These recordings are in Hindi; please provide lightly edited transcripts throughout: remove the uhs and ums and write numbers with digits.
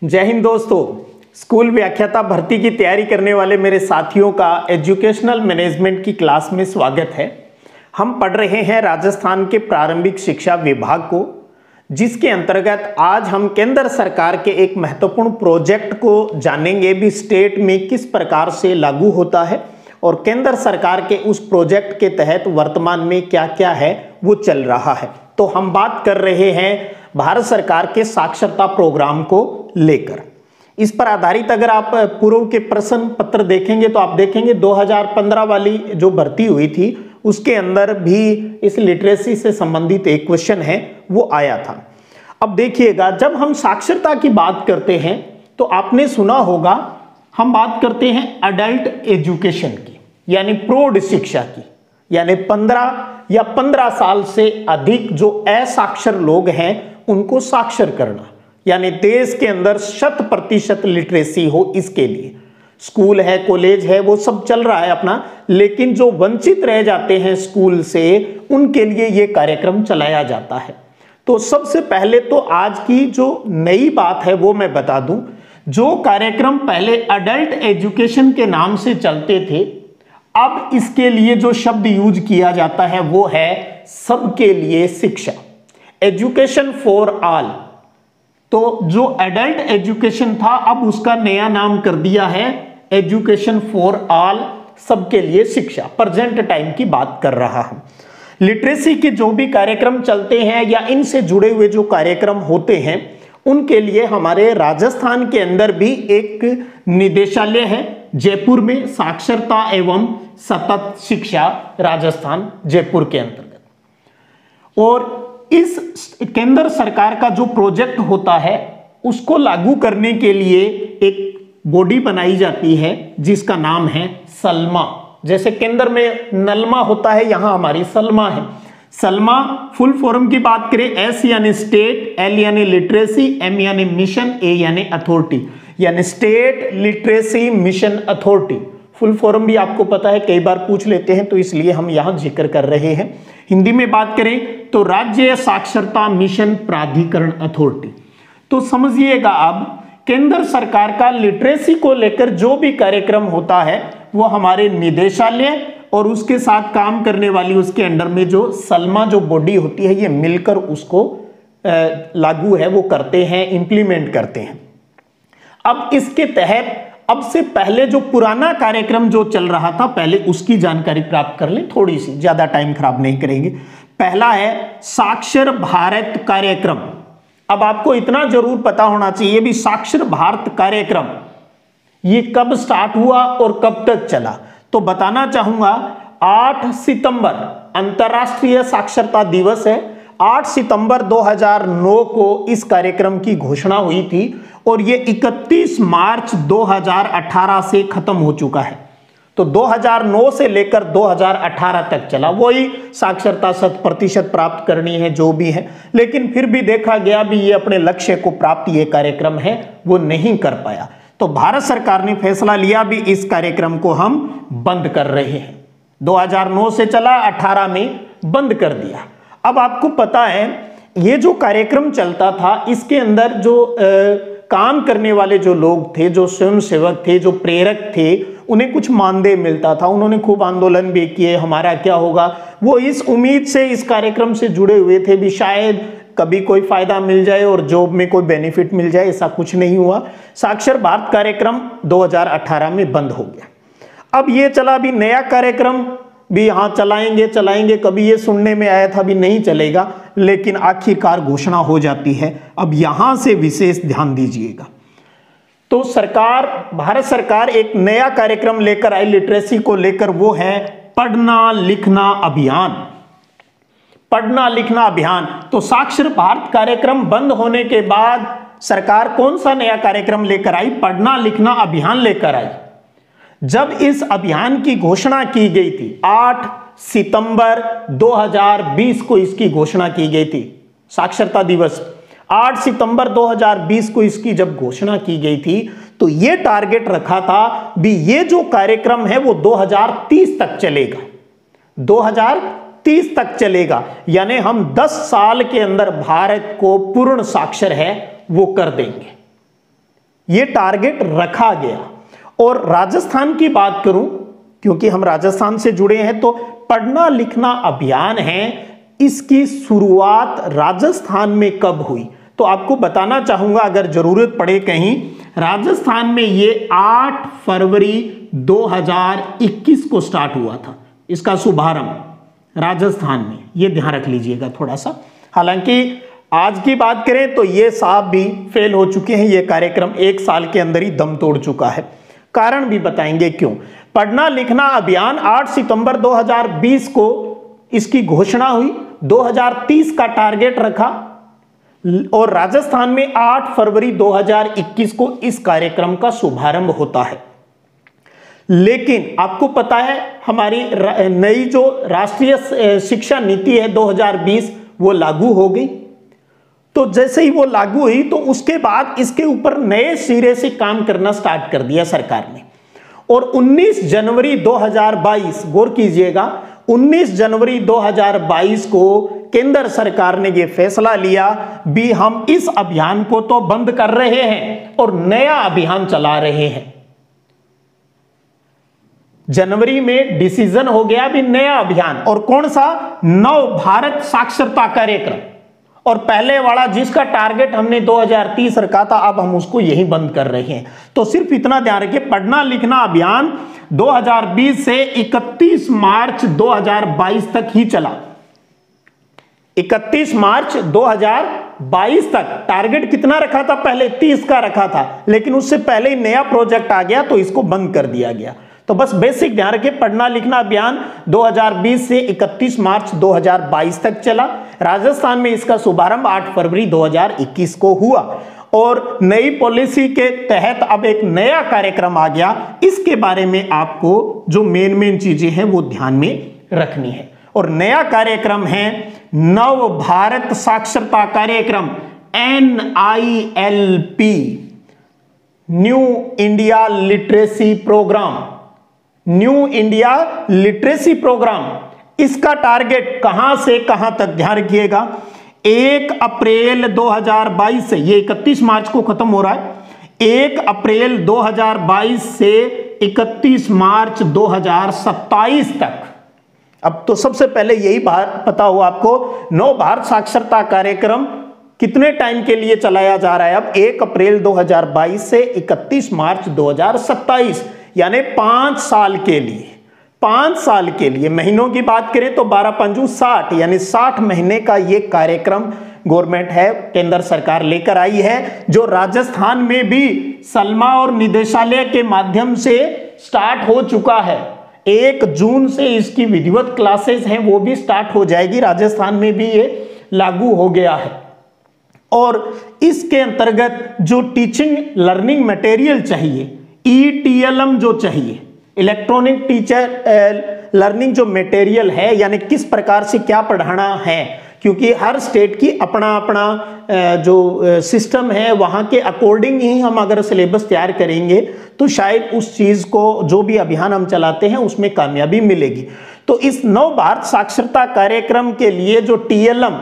जय हिंद दोस्तों। स्कूल व्याख्याता भर्ती की तैयारी करने वाले मेरे साथियों का एजुकेशनल मैनेजमेंट की क्लास में स्वागत है। हम पढ़ रहे हैं राजस्थान के प्रारंभिक शिक्षा विभाग को, जिसके अंतर्गत आज हम केंद्र सरकार के एक महत्वपूर्ण प्रोजेक्ट को जानेंगे भी स्टेट में किस प्रकार से लागू होता है और केंद्र सरकार के उस प्रोजेक्ट के तहत वर्तमान में क्या क्या है वो चल रहा है। तो हम बात कर रहे हैं भारत सरकार के साक्षरता प्रोग्राम को लेकर। इस पर आधारित अगर आप पूर्व के प्रश्न पत्र देखेंगे तो आप देखेंगे 2015 वाली जो भर्ती हुई थी उसके अंदर भी इस लिटरेसी से संबंधित एक क्वेश्चन है वो आया था। अब देखिएगा, जब हम साक्षरता की बात करते हैं तो आपने सुना होगा हम बात करते हैं अडल्ट एजुकेशन की, यानी प्रौढ़ शिक्षा की, यानी 15 साल से अधिक जो असाक्षर लोग हैं उनको साक्षर करना, यानी देश के अंदर 100% लिटरेसी हो। इसके लिए स्कूल है, कॉलेज है, वो सब चल रहा है अपना, लेकिन जो वंचित रह जाते हैं स्कूल से उनके लिए ये कार्यक्रम चलाया जाता है। तो सबसे पहले तो आज की जो नई बात है वो मैं बता दूं। जो कार्यक्रम पहले अडल्ट एजुकेशन के नाम से चलते थे, अब इसके लिए जो शब्द यूज किया जाता है वो है सबके लिए शिक्षा, एजुकेशन फॉर ऑल। तो जो एडल्ट एजुकेशन था अब उसका नया नाम कर दिया है एजुकेशन फॉर ऑल, सबके लिए शिक्षा। प्रेजेंट टाइम की बात कर रहा हूं। लिटरेसी के जो भी कार्यक्रम चलते हैं या इनसे जुड़े हुए जो कार्यक्रम होते हैं उनके लिए हमारे राजस्थान के अंदर भी एक निदेशालय है जयपुर में, साक्षरता एवं सतत शिक्षा राजस्थान जयपुर के अंतर्गत। और इस केंद्र सरकार का जो प्रोजेक्ट होता है उसको लागू करने के लिए एक बॉडी बनाई जाती है जिसका नाम है सलमा। जैसे केंद्र में नलमा होता है, यहां हमारी सलमा है। सलमा फुल फॉर्म की बात करें, एस यानी स्टेट, एल यानी लिटरेसी, एम यानी मिशन, ए यानी अथॉरिटी, यानी state literacy mission authority. Full form भी आपको पता है, कई बार पूछ लेते हैं तो इसलिए हम यहां जिक्र कर रहे हैं। हिंदी में बात करें तो राज्य साक्षरता मिशन प्राधिकरण अथॉरिटी। तो समझिएगा, अब केंद्र सरकार का लिटरेसी को लेकर जो भी कार्यक्रम होता है वो हमारे निदेशालय और उसके साथ काम करने वाली उसके अंडर में जो सलमा जो बॉडी होती है ये मिलकर उसको लागू है वो करते हैं, इंप्लीमेंट करते हैं। अब इसके तहत अब से पहले जो पुराना कार्यक्रम जो चल रहा था पहले उसकी जानकारी प्राप्त कर लें, थोड़ी सी, ज्यादा टाइम खराब नहीं करेंगे। पहला है साक्षर भारत कार्यक्रम। अब आपको इतना जरूर पता होना चाहिए भी साक्षर भारत कार्यक्रम ये कब स्टार्ट हुआ और कब तक चला। तो बताना चाहूंगा 8 सितंबर अंतर्राष्ट्रीय साक्षरता दिवस है। 8 सितंबर 2009 को इस कार्यक्रम की घोषणा हुई थी और ये 31 मार्च 2018 से खत्म हो चुका है। तो 2009 से लेकर 2018 तक चला, वही साक्षरता 100% प्राप्त करनी है जो भी है, लेकिन फिर भी देखा गया भी ये अपने लक्ष्य को प्राप्त ये कार्यक्रम है वो नहीं कर पाया। तो भारत सरकार ने फैसला लिया भी इस कार्यक्रम को हम बंद कर रहे हैं। 2009 से चला, 18 में बंद कर दिया। अब आपको पता है ये जो कार्यक्रम चलता था इसके अंदर जो काम करने वाले जो लोग थे, जो स्वयं सेवक थे, जो प्रेरक थे, उन्हें कुछ मानदेय मिलता था। उन्होंने खूब आंदोलन भी किए, हमारा क्या होगा, वो इस उम्मीद से इस कार्यक्रम से जुड़े हुए थे भी शायद कभी कोई फायदा मिल जाए और जॉब में कोई बेनिफिट मिल जाए। ऐसा कुछ नहीं हुआ। साक्षर भारत कार्यक्रम 2018 में बंद हो गया। अब ये चला भी नया कार्यक्रम भी, हाँ चलाएंगे, कभी ये सुनने में आया था भी नहीं चलेगा, लेकिन आखिरकार घोषणा हो जाती है। अब यहां से विशेष ध्यान दीजिएगा। तो भारत सरकार एक नया कार्यक्रम लेकर आई लिटरेसी को लेकर, वो है पढ़ना लिखना अभियान। पढ़ना लिखना अभियान। तो साक्षर भारत कार्यक्रम बंद होने के बाद सरकार कौन सा नया कार्यक्रम लेकर आई? पढ़ना लिखना अभियान लेकर आई। जब इस अभियान की घोषणा की गई थी 8 सितंबर 2020 को इसकी घोषणा की गई थी, साक्षरता दिवस 8 सितंबर 2020 को इसकी जब घोषणा की गई थी तो यह टारगेट रखा था भी ये जो कार्यक्रम है वो 2030 तक चलेगा। 2030 तक चलेगा, यानी हम 10 साल के अंदर भारत को पूर्ण साक्षर है वो कर देंगे। ये टारगेट रखा गया। और राजस्थान की बात करूं, क्योंकि हम राजस्थान से जुड़े हैं, तो पढ़ना लिखना अभियान है, इसकी शुरुआत राजस्थान में कब हुई? तो आपको बताना चाहूंगा, अगर जरूरत पड़े कहीं, राजस्थान में ये 8 फरवरी 2021 को स्टार्ट हुआ था, इसका शुभारंभ राजस्थान में। ये ध्यान रख लीजिएगा थोड़ा सा। हालांकि आज की बात करें तो ये साहब भी फेल हो चुके हैं, ये कार्यक्रम 1 साल के अंदर ही दम तोड़ चुका है। कारण भी बताएंगे क्यों। पढ़ना लिखना अभियान 8 सितंबर 2020 को इसकी घोषणा हुई, 2030 का टारगेट रखा और राजस्थान में 8 फरवरी 2021 को इस कार्यक्रम का शुभारंभ होता है। लेकिन आपको पता है हमारी नई जो राष्ट्रीय शिक्षा नीति है 2020 वो लागू हो गई। तो जैसे ही वो लागू हुई तो उसके बाद इसके ऊपर नए सिरे से काम करना स्टार्ट कर दिया सरकार ने। और 19 जनवरी 2022, गौर कीजिएगा, 19 जनवरी 2022 को केंद्र सरकार ने ये फैसला लिया भी हम इस अभियान को तो बंद कर रहे हैं और नया अभियान चला रहे हैं। जनवरी में डिसीजन हो गया भी नया अभियान, और कौन सा? नव भारत साक्षरता कार्यक्रम। और पहले वाला जिसका टारगेट हमने 2030 रखा था, अब हम उसको यही बंद कर रहे हैं। तो सिर्फ इतना ध्यान रखिए, पढ़ना लिखना अभियान 2020 से 31 मार्च 2022 तक ही चला। 31 मार्च 2022 तक। टारगेट कितना रखा था? पहले 30 का रखा था, लेकिन उससे पहले ही नया प्रोजेक्ट आ गया तो इसको बंद कर दिया गया। तो बस बेसिक ध्यान रखिए, पढ़ना लिखना अभियान 2020 से 31 मार्च 2022 तक चला। राजस्थान में इसका शुभारंभ 8 फरवरी 2021 को हुआ और नई पॉलिसी के तहत अब एक नया कार्यक्रम आ गया। इसके बारे में आपको जो मेन चीजें हैं वो ध्यान में रखनी है। और नया कार्यक्रम है नव भारत साक्षरता कार्यक्रम, NILP, new India literacy programme. New India literacy programme, इसका टारगेट कहां से कहां तक? ध्यान रखिएगा, 1 अप्रैल 2022 से, ये 31 मार्च को खत्म हो रहा है, 1 अप्रैल 2022 से 31 मार्च 2027 तक। अब तो सबसे पहले यही बात पता हो आपको, नव भारत साक्षरता कार्यक्रम कितने टाइम के लिए चलाया जा रहा है? अब 1 अप्रैल 2022 से 31 मार्च 2027, यानी 5 साल के लिए। 5 साल के लिए। महीनों की बात करें तो 12 पंजू 60, यानी 60 महीने का ये कार्यक्रम गवर्नमेंट है, केंद्र सरकार लेकर आई है, जो राजस्थान में भी सलमा और निदेशालय के माध्यम से स्टार्ट हो चुका है। 1 जून से इसकी विधिवत क्लासेस हैं वो भी स्टार्ट हो जाएगी। राजस्थान में भी ये लागू हो गया है। और इसके अंतर्गत जो टीचिंग लर्निंग मटेरियल चाहिए, ETLM जो चाहिए, इलेक्ट्रॉनिक टीचर लर्निंग जो मटेरियल है, यानी किस प्रकार से क्या पढ़ाना है, क्योंकि हर स्टेट की अपना अपना जो सिस्टम है, वहाँ के अकॉर्डिंग ही हम अगर सिलेबस तैयार करेंगे तो शायद उस चीज़ को, जो भी अभियान हम चलाते हैं, उसमें कामयाबी मिलेगी। तो इस नव भारत साक्षरता कार्यक्रम के लिए जो TLM,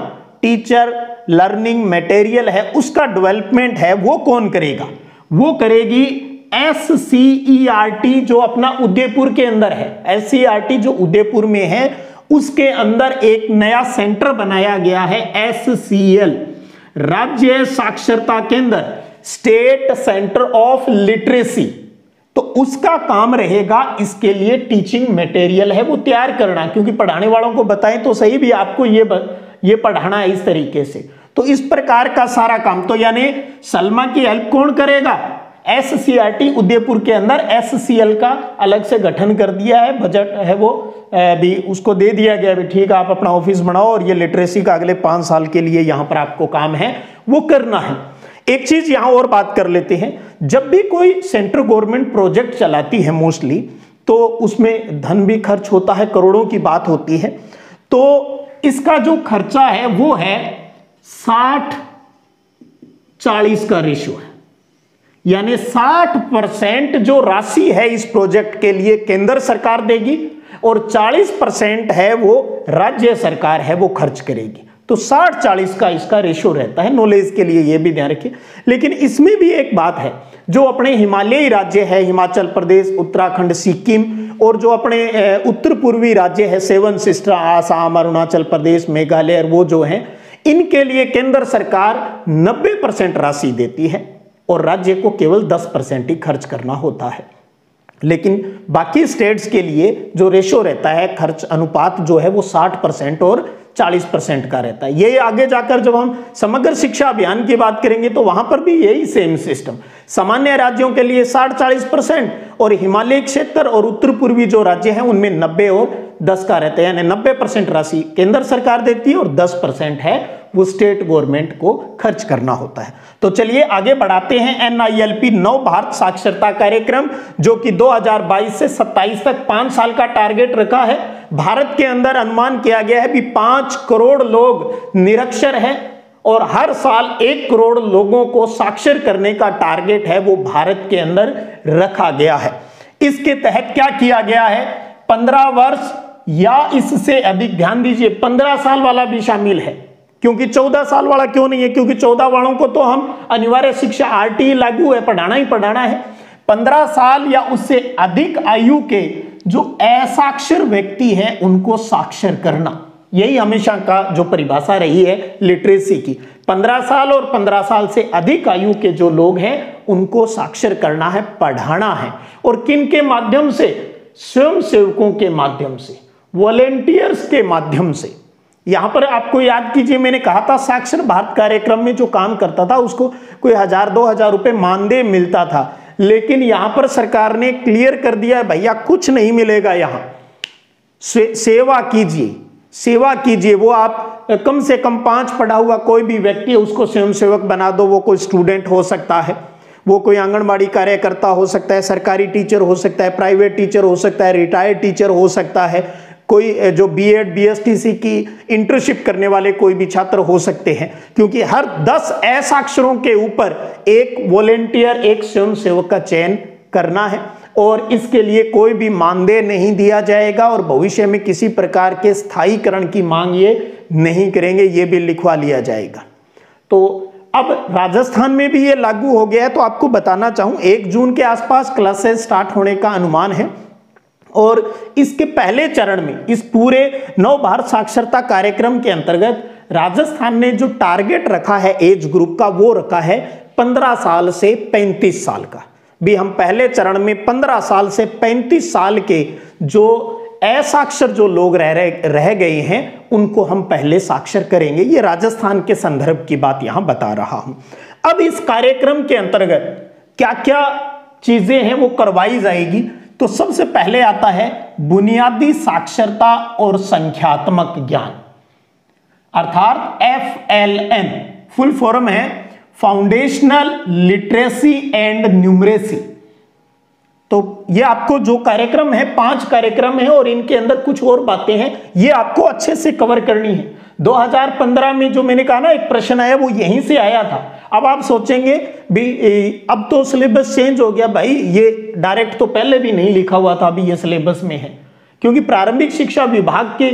टीचर लर्निंग मटेरियल है, उसका डेवलपमेंट है, वो कौन करेगा? वो करेगी SCERT, जो अपना उदयपुर के अंदर है। SCERT जो उदयपुर में है, उसके अंदर एक नया सेंटर बनाया गया है, SCL, राज्य साक्षरता केंद्र, स्टेट सेंटर ऑफ लिटरेसी। तो उसका काम रहेगा इसके लिए टीचिंग मटेरियल है वो तैयार करना, क्योंकि पढ़ाने वालों को बताएं तो सही भी आपको ये पढ़ाना है इस तरीके से। तो इस प्रकार का सारा काम, तो यानी सलमा की हेल्प कौन करेगा? SCERT उदयपुर के अंदर SCL का अलग से गठन कर दिया है, बजट है वो भी उसको दे दिया गया भी, ठीक है आप अपना ऑफिस बनाओ और ये लिटरेसी का अगले 5 साल के लिए यहाँ पर आपको काम है वो करना है। एक चीज यहाँ और बात कर लेते हैं, जब भी कोई सेंट्रल गवर्नमेंट प्रोजेक्ट चलाती है मोस्टली, तो उसमें धन भी खर्च होता है, करोड़ों की बात होती है। तो इसका जो खर्चा है वो है 60-40 का रेशियो है, यानी 60% जो राशि है इस प्रोजेक्ट के लिए केंद्र सरकार देगी और 40% है वो राज्य सरकार है वो खर्च करेगी। तो 60-40 का इसका रेशो रहता है, नॉलेज के लिए ये भी ध्यान रखिए। लेकिन इसमें भी एक बात है, जो अपने हिमालयी राज्य है, हिमाचल प्रदेश, उत्तराखंड, सिक्किम, और जो अपने उत्तर पूर्वी राज्य है, 7 सिस्टर, आसाम, अरुणाचल प्रदेश, मेघालय, वो जो हैं, इनके लिए केंद्र सरकार 90% राशि देती है और राज्य को केवल 10% ही खर्च करना होता है। लेकिन बाकी स्टेट्स के लिए जो रेशो रहता है, खर्च अनुपात जो है वो 60% और 40% का रहता है। ये आगे जाकर जब हम समग्र शिक्षा अभियान की बात करेंगे तो वहां पर भी यही सेम सिस्टम, सामान्य राज्यों के लिए 60-40% और हिमालय क्षेत्र और उत्तर पूर्वी जो राज्य हैं उनमें 90 और 10 का रहता है, यानी 90% राशि केंद्र सरकार देती है और 10% है वो स्टेट गवर्नमेंट को खर्च करना होता है। तो चलिए आगे बढ़ाते हैं। NILP नव भारत साक्षरता कार्यक्रम, जो कि 2022 से 27 तक 5 साल का टारगेट रखा है। भारत के अंदर अनुमान किया गया है कि 5 करोड़ लोग निरक्षर हैं और हर साल 1 करोड़ लोगों को साक्षर करने का टारगेट है वो भारत के अंदर रखा गया है। इसके तहत क्या किया गया है, 15 वर्ष या इससे अधिक, ध्यान दीजिए 15 साल वाला भी शामिल है, क्योंकि 14 साल वाला क्यों नहीं है, क्योंकि 14 वालों को तो हम अनिवार्य शिक्षा RTE लागू है, पढ़ाना ही पढ़ाना है। 15 साल या उससे अधिक आयु के जो असाक्षर व्यक्ति हैं उनको साक्षर करना, यही हमेशा का जो परिभाषा रही है लिटरेसी की। 15 साल और 15 साल से अधिक आयु के जो लोग हैं उनको साक्षर करना है, पढ़ाना है। और किन के माध्यम से, स्वयं सेवकों के माध्यम से, वॉलेंटियर्स के माध्यम से। यहां पर आपको याद कीजिए, मैंने कहा था साक्षर भारत कार्यक्रम में जो काम करता था उसको कोई 1000-2000 रुपए मानदेय मिलता था, लेकिन यहां पर सरकार ने क्लियर कर दिया भैया कुछ नहीं मिलेगा, यहां सेवा कीजिए, सेवा कीजिए। वो आप कम से कम 5 पढ़ा हुआ कोई भी व्यक्ति है उसको स्वयंसेवक बना दो। वो कोई स्टूडेंट हो सकता है, वो कोई आंगनबाड़ी कार्यकर्ता हो सकता है, सरकारी टीचर हो सकता है, प्राइवेट टीचर हो सकता है, रिटायर्ड टीचर हो सकता है, कोई जो BEd BSTC की इंटर्नशिप करने वाले कोई भी छात्र हो सकते हैं, क्योंकि हर 10 असाक्षरों के ऊपर एक वॉलेंटियर, एक स्वयंसेवक का चयन करना है। और इसके लिए कोई भी मानदेय नहीं दिया जाएगा और भविष्य में किसी प्रकार के स्थायीकरण की मांग ये नहीं करेंगे, ये भी लिखवा लिया जाएगा। तो अब राजस्थान में भी ये लागू हो गया है। तो आपको बताना चाहूं 1 जून के आसपास क्लासेस स्टार्ट होने का अनुमान है और इसके पहले चरण में इस पूरे नव भारत साक्षरता कार्यक्रम के अंतर्गत राजस्थान ने जो टारगेट रखा है एज ग्रुप का, वो रखा है 15 साल से 35 साल का। भी हम पहले चरण में 15 साल से 35 साल के जो असाक्षर जो लोग रह गए हैं उनको हम पहले साक्षर करेंगे। ये राजस्थान के संदर्भ की बात यहां बता रहा हूं। अब इस कार्यक्रम के अंतर्गत क्या क्या चीजें हैं वो करवाई जाएगी। तो सबसे पहले आता है बुनियादी साक्षरता और संख्यात्मक ज्ञान, अर्थात FLN, फुल फॉर्म है फाउंडेशनल लिटरेसी एंड न्यूमरेसी। तो ये आपको जो कार्यक्रम है 5 कार्यक्रम है और इनके अंदर कुछ और बातें हैं, ये आपको अच्छे से कवर करनी है। 2015 में जो मैंने कहा ना एक प्रश्न आया वो यहीं से आया था। अब आप सोचेंगे भी अब तो सिलेबस चेंज हो गया, भाई ये डायरेक्ट तो पहले भी नहीं लिखा हुआ था, अभी ये सिलेबस में है, क्योंकि प्रारंभिक शिक्षा विभाग के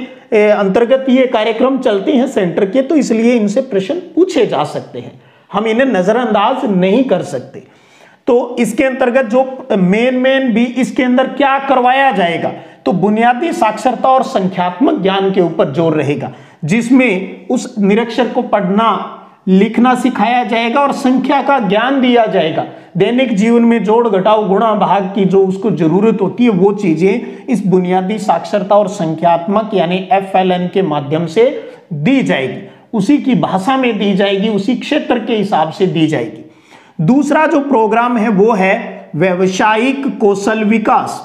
अंतर्गत ये कार्यक्रम चलते हैं सेंटर के, तो इसलिए इनसे प्रश्न पूछे जा सकते हैं, हम इन्हें नजरअंदाज नहीं कर सकते। तो इसके अंतर्गत जो मेन भी इसके अंदर क्या करवाया जाएगा, तो बुनियादी साक्षरता और संख्यात्मक ज्ञान के ऊपर जोर रहेगा, जिसमें उस निरक्षर को पढ़ना लिखना सिखाया जाएगा और संख्या का ज्ञान दिया जाएगा। दैनिक जीवन में जोड़ घटाव गुणा भाग की जो उसको जरूरत होती है वो चीजें इस बुनियादी साक्षरता और संख्यात्मक यानी FLN के माध्यम से दी जाएगी, उसी की भाषा में दी जाएगी, उसी क्षेत्र के हिसाब से दी जाएगी। दूसरा जो प्रोग्राम है वो है व्यावसायिक कौशल विकास,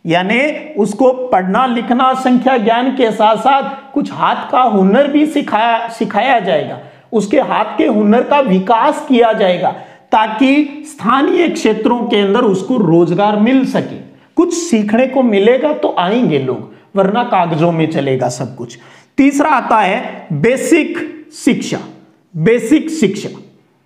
यानी उसको पढ़ना लिखना संख्या ज्ञान के साथ साथ कुछ हाथ का हुनर भी सिखाया जाएगा, उसके हाथ के हुनर का विकास किया जाएगा ताकि स्थानीय क्षेत्रों के अंदर उसको रोजगार मिल सके। कुछ सीखने को मिलेगा तो आएंगे लोग, वरना कागजों में चलेगा सब कुछ। तीसरा आता है बेसिक शिक्षा, बेसिक शिक्षा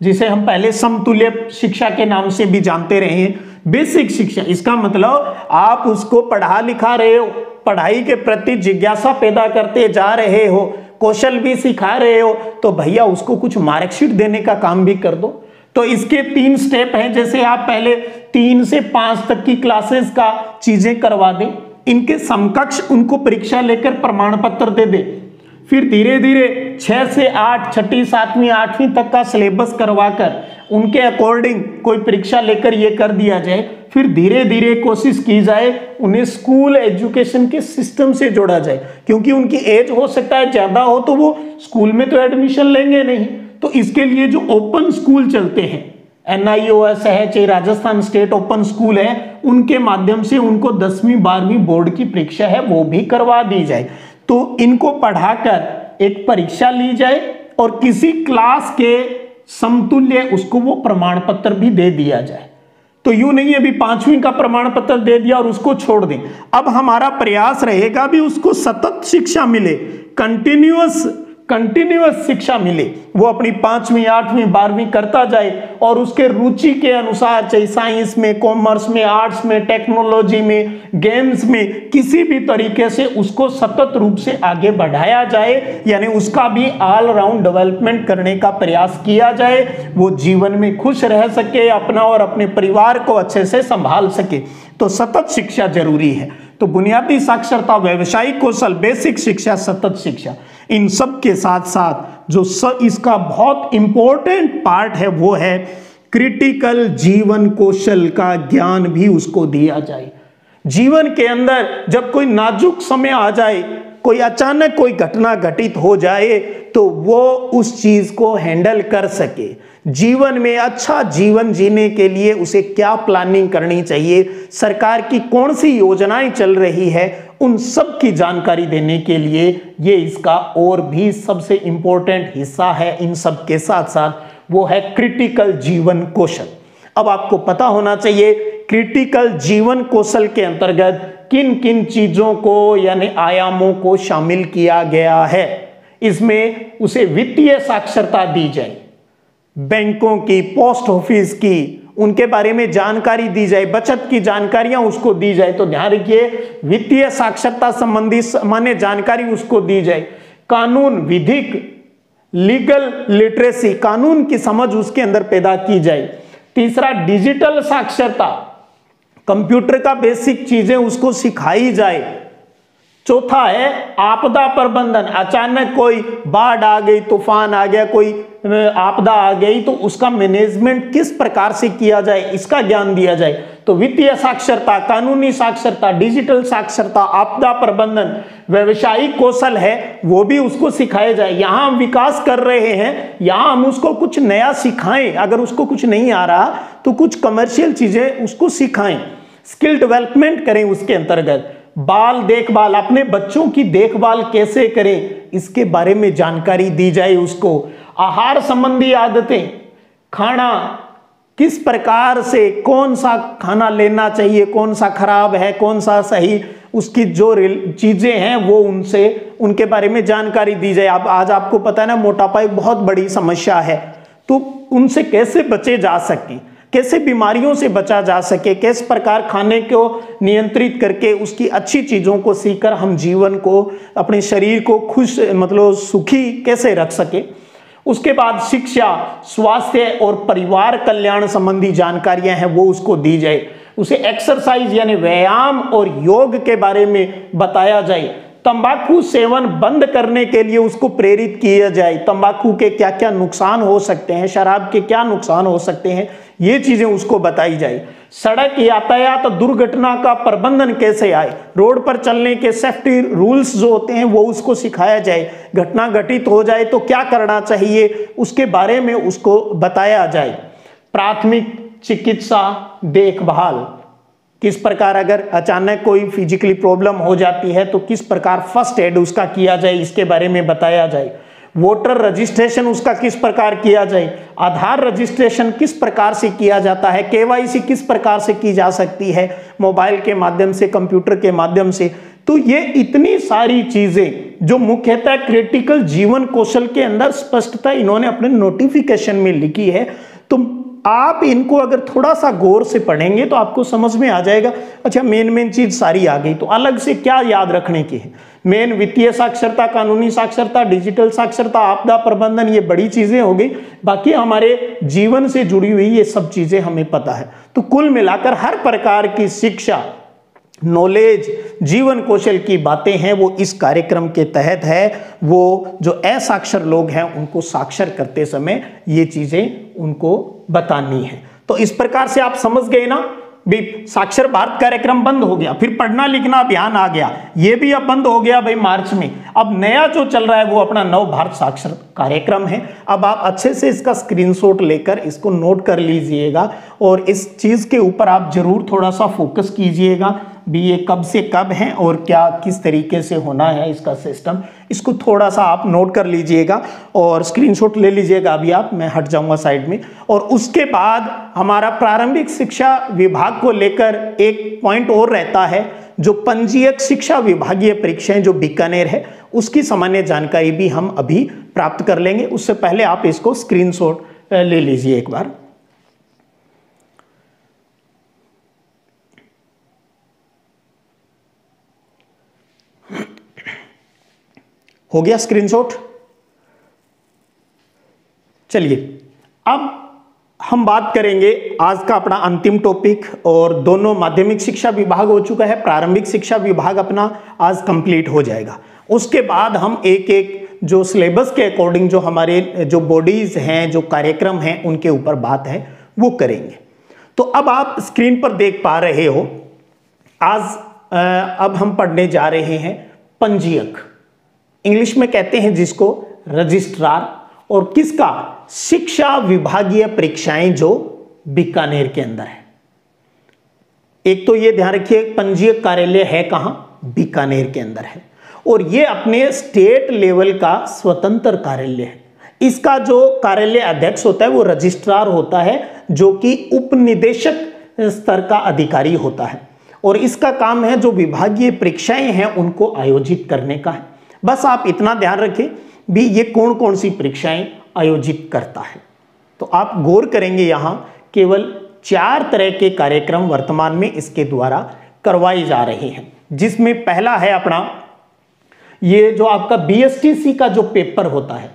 जिसे हम पहले समतुल्य शिक्षा के नाम से भी जानते रहे हैं। बेसिक शिक्षा इसका मतलब आप उसको पढ़ा लिखा रहे हो, पढ़ाई के प्रति जिज्ञासा पैदा करते जा रहे हो, कौशल भी सिखा रहे हो तो भैया उसको कुछ मार्कशीट देने का काम भी कर दो। तो इसके 3 स्टेप हैं। जैसे आप पहले 3 से 5 तक की क्लासेस का चीजें करवा दें, इनके समकक्ष उनको परीक्षा लेकर प्रमाण पत्र दे दे। फिर धीरे धीरे 6 से 8, 6ठी 7वीं 8वीं तक का सिलेबस करवाकर उनके अकॉर्डिंग कोई परीक्षा लेकर ये कर दिया जाए। फिर धीरे धीरे कोशिश की जाए उन्हें स्कूल एजुकेशन के सिस्टम से जोड़ा जाए, क्योंकि उनकी एज हो सकता है ज्यादा हो तो वो स्कूल में तो एडमिशन लेंगे नहीं। तो इसके लिए जो ओपन स्कूल चलते हैं, NIOS है, चाहे राजस्थान स्टेट ओपन स्कूल है, उनके माध्यम से उनको 10वीं 12वीं बोर्ड की परीक्षा है वो भी करवा दी जाए। तो इनको पढ़ाकर एक परीक्षा ली जाए और किसी क्लास के समतुल्य उसको वो प्रमाण पत्र भी दे दिया जाए। तो यूं नहीं अभी 5वीं का प्रमाण पत्र दे दिया और उसको छोड़ दें। अब हमारा प्रयास रहेगा भी उसको सतत शिक्षा मिले, कंटिन्यूअस शिक्षा मिले, वो अपनी 5वीं 8वीं 12वीं करता जाए और उसके रुचि के अनुसार, चाहे साइंस में, कॉमर्स में, आर्ट्स में, टेक्नोलॉजी में, गेम्स में, किसी भी तरीके से उसको सतत रूप से आगे बढ़ाया जाए, यानी उसका भी ऑलराउंड डेवलपमेंट करने का प्रयास किया जाए, वो जीवन में खुश रह सके, अपना और अपने परिवार को अच्छे से संभाल सके। तो सतत शिक्षा जरूरी है। तो बुनियादी साक्षरता, व्यावसायिक कौशल, बेसिक शिक्षा, सतत शिक्षा, इन सब के साथ साथ जो इसका बहुत इंपॉर्टेंट पार्ट है वो है क्रिटिकल जीवन कौशल का ज्ञान भी उसको दिया जाए। जीवन के अंदर जब कोई नाजुक समय आ जाए, कोई अचानक कोई घटना घटित हो जाए तो वो उस चीज को हैंडल कर सके। जीवन में अच्छा जीवन जीने के लिए उसे क्या प्लानिंग करनी चाहिए, सरकार की कौन सी योजनाएं चल रही है, उन सब की जानकारी देने के लिए ये इसका और भी सबसे इंपॉर्टेंट हिस्सा है। इन सब के साथ साथ वो है क्रिटिकल जीवन कौशल। अब आपको पता होना चाहिए क्रिटिकल जीवन कौशल के अंतर्गत किन किन चीजों को यानी आयामों को शामिल किया गया है। इसमें उसे वित्तीय साक्षरता दी जाए, बैंकों की, पोस्ट ऑफिस की, उनके बारे में जानकारी दी जाए, बचत की जानकारियां उसको दी जाए। तो ध्यान रखिए वित्तीय साक्षरता संबंधी सामान्य जानकारी उसको दी जाए। कानून, विधिक, लीगल लिटरेसी, कानून की समझ उसके अंदर पैदा की जाए। तीसरा डिजिटल साक्षरता, कंप्यूटर का बेसिक चीजें उसको सिखाई जाए। चौथा है आपदा प्रबंधन, अचानक कोई बाढ़ आ गई, तूफान आ गया, कोई आपदा आ गई तो उसका मैनेजमेंट किस प्रकार से किया जाए, इसका ज्ञान दिया जाए। तो वित्तीय साक्षरता, कानूनी साक्षरता, डिजिटल साक्षरता, आपदा प्रबंधन, व्यवसायिक कौशल है वो भी उसको सिखाया जाए। यहां हम विकास कर रहे हैं, यहां हम उसको कुछ नया सिखाएं। अगर उसको कुछ नहीं आ रहा तो कुछ कमर्शियल चीजें उसको सिखाएं, स्किल डेवलपमेंट करें। उसके अंतर्गत बाल देखभाल, अपने बच्चों की देखभाल कैसे करें इसके बारे में जानकारी दी जाए उसको। आहार संबंधी आदतें, खाना किस प्रकार से, कौन सा खाना लेना चाहिए, कौन सा खराब है, कौन सा सही, उसकी जो चीजें हैं वो उनके बारे में जानकारी दी जाए। अब आज आपको पता है ना मोटापा एक बहुत बड़ी समस्या है, तो उनसे कैसे बचे जा सके, कैसे बीमारियों से बचा जा सके, किस प्रकार खाने को नियंत्रित करके उसकी अच्छी चीजों को सीखकर हम जीवन को, अपने शरीर को खुश मतलब सुखी कैसे रख सके। उसके बाद शिक्षा, स्वास्थ्य और परिवार कल्याण संबंधी जानकारियां हैं वो उसको दी जाए। उसे एक्सरसाइज यानी व्यायाम और योग के बारे में बताया जाए। तंबाकू सेवन बंद करने के लिए उसको प्रेरित किया जाए। तंबाकू के क्या क्या नुकसान हो सकते हैं, शराब के क्या नुकसान हो सकते हैं, ये चीजें उसको बताई जाए। सड़क यातायात दुर्घटना का प्रबंधन कैसे आए, रोड पर चलने के सेफ्टी रूल्स जो होते हैं वो उसको सिखाया जाए। घटना घटित हो जाए तो क्या करना चाहिए उसके बारे में उसको बताया जाए। प्राथमिक चिकित्सा देखभाल, किस प्रकार अगर अचानक कोई फिजिकली प्रॉब्लम हो जाती है तो किस प्रकार फर्स्ट एड उसका किया जाए इसके बारे में बताया जाए। वोटर रजिस्ट्रेशन उसका किस प्रकार किया जाए, आधार रजिस्ट्रेशन किस प्रकार से किया जाता है, केवाईसी किस प्रकार से की जा सकती है मोबाइल के माध्यम से, कंप्यूटर के माध्यम से। तो ये इतनी सारी चीजें जो मुख्यतः क्रिटिकल जीवन कौशल के अंदर स्पष्टता इन्होंने अपने नोटिफिकेशन में लिखी है। तो आप इनको अगर थोड़ा सा गौर से पढ़ेंगे तो आपको समझ में आ जाएगा। अच्छा, मेन चीज सारी आ गई, तो अलग से क्या याद रखने की है? मेन वित्तीय साक्षरता, कानूनी साक्षरता, डिजिटल साक्षरता, आपदा प्रबंधन, ये बड़ी चीजें हो गई। बाकी हमारे जीवन से जुड़ी हुई ये सब चीजें हमें पता है। तो कुल मिलाकर हर प्रकार की शिक्षा, नॉलेज, जीवन कौशल की बातें हैं वो इस कार्यक्रम के तहत है। वो जो असाक्षर लोग हैं उनको साक्षर करते समय ये चीजें उनको बतानी है। तो इस प्रकार से आप समझ गए ना भी, साक्षर भारत कार्यक्रम बंद हो गया, फिर पढ़ना लिखना अभियान आ गया, ये भी अब बंद हो गया भाई मार्च में। अब नया जो चल रहा है वो अपना नव भारत साक्षर कार्यक्रम है। अब आप अच्छे से इसका स्क्रीनशॉट लेकर इसको नोट कर लीजिएगा और इस चीज के ऊपर आप जरूर थोड़ा सा फोकस कीजिएगा भी, ये कब से कब है और क्या किस तरीके से होना है इसका सिस्टम, इसको थोड़ा सा आप नोट कर लीजिएगा और स्क्रीनशॉट ले लीजिएगा। अभी आप, मैं हट जाऊंगा साइड में। और उसके बाद हमारा प्रारंभिक शिक्षा विभाग को लेकर एक पॉइंट और रहता है, जो पंजीयक शिक्षा विभागीय परीक्षाएं जो बीकानेर है उसकी सामान्य जानकारी भी हम अभी प्राप्त कर लेंगे। उससे पहले आप इसको स्क्रीनशॉट ले लीजिए एक बार। हो गया स्क्रीनशॉट? चलिए अब हम बात करेंगे आज का अपना अंतिम टॉपिक, और दोनों माध्यमिक शिक्षा विभाग हो चुका है, प्रारंभिक शिक्षा विभाग अपना आज कंप्लीट हो जाएगा। उसके बाद हम एक एक जो सिलेबस के अकॉर्डिंग जो हमारे जो बॉडीज हैं, जो कार्यक्रम हैं, उनके ऊपर बात है वो करेंगे। तो अब आप स्क्रीन पर देख पा रहे हो, आज अब हम पढ़ने जा रहे हैं पंजीयक, इंग्लिश में कहते हैं जिसको रजिस्ट्रार, और किसका? शिक्षा विभागीय परीक्षाएं जो बीकानेर के अंदर है। एक तो ये ध्यान रखिए, पंजीयक कार्यालय है कहां? बीकानेर के अंदर है, और ये अपने स्टेट लेवल का स्वतंत्र कार्यालय है। इसका जो कार्यालय अध्यक्ष होता है वो रजिस्ट्रार होता है, जो कि उपनिदेशक स्तर का अधिकारी होता है, और इसका काम है जो विभागीय परीक्षाएं हैं उनको आयोजित करने का है। बस आप इतना ध्यान रखें भी ये कौन कौन सी परीक्षाएं आयोजित करता है। तो आप गौर करेंगे, यहां केवल 4 तरह के कार्यक्रम वर्तमान में इसके द्वारा करवाए जा रहे हैं, जिसमें पहला है अपना ये जो आपका बीएसटीसी का जो पेपर होता है,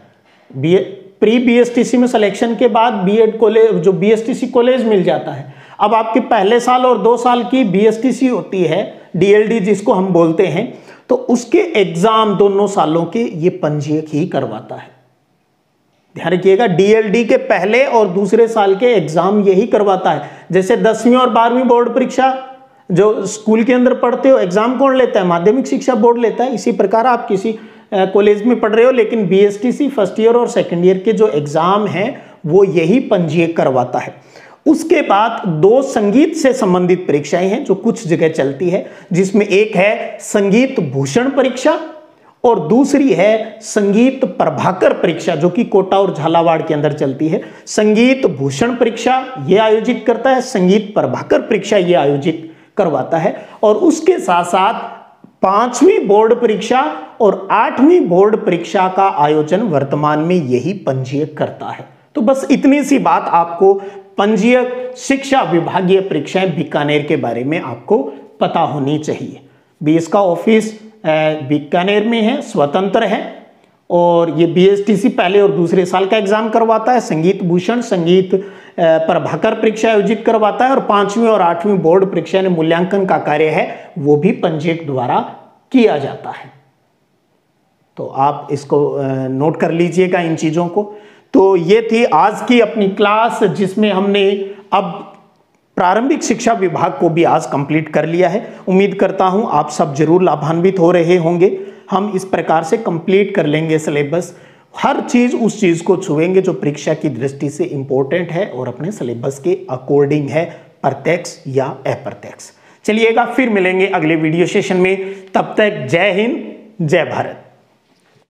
प्री बीएसटीसी में सिलेक्शन के बाद बीएड कॉलेज, जो बीएसटीसी कॉलेज मिल जाता है। अब आपके पहले साल और 2 साल की बीएसटीसी होती है, डीएलडी जिसको हम बोलते हैं, तो उसके एग्जाम दोनों सालों के ये पंजीयक ही करवाता है। ध्यान रखिएगा, डीएलडी के पहले और दूसरे साल के एग्जाम यही करवाता है। जैसे 10वीं और 12वीं बोर्ड परीक्षा जो स्कूल के अंदर पढ़ते हो, एग्जाम कौन लेता है? माध्यमिक शिक्षा बोर्ड लेता है। इसी प्रकार आप किसी कॉलेज में पढ़ रहे हो, लेकिन बीएसटीसी फर्स्ट ईयर और सेकेंड ईयर के जो एग्जाम हैं वो यही पंजीयक करवाता है। उसके बाद 2 संगीत से संबंधित परीक्षाएं हैं जो कुछ जगह चलती है, जिसमें एक है संगीत भूषण परीक्षा और दूसरी है संगीत प्रभाकर परीक्षा, जो कि कोटा और झालावाड़ के अंदर चलती है। संगीत भूषण परीक्षा ये आयोजित करता है, संगीत प्रभाकर परीक्षा ये आयोजित करवाता है, और उसके साथ साथ 5वीं बोर्ड परीक्षा और 8वीं बोर्ड परीक्षा का आयोजन वर्तमान में यही पंजीयक करता है। तो बस इतनी सी बात आपको पंजीयक शिक्षा विभागीय परीक्षाएं बीकानेर के बारे में आपको पता होनी चाहिए। भी इसका ऑफिस बीकानेर में है, स्वतंत्र है, और ये बीएसटीसी पहले और दूसरे साल का एग्जाम करवाता है, संगीत भूषण, संगीत प्रभाकर परीक्षा आयोजित करवाता है, और 5वीं और 8वीं बोर्ड परीक्षा में मूल्यांकन का कार्य है वो भी पंजीयक द्वारा किया जाता है। तो आप इसको नोट कर लीजिएगा इन चीजों को। तो ये थी आज की अपनी क्लास, जिसमें हमने अब प्रारंभिक शिक्षा विभाग को भी आज कंप्लीट कर लिया है। उम्मीद करता हूं आप सब जरूर लाभान्वित हो रहे होंगे। हम इस प्रकार से कंप्लीट कर लेंगे सिलेबस, हर चीज उस चीज को छुएंगे जो परीक्षा की दृष्टि से इंपॉर्टेंट है और अपने सिलेबस के अकॉर्डिंग है, प्रत्यक्ष या अप्रत्यक्ष। चलिएगा, फिर मिलेंगे अगले वीडियो सेशन में। तब तक जय हिंद, जय भारत।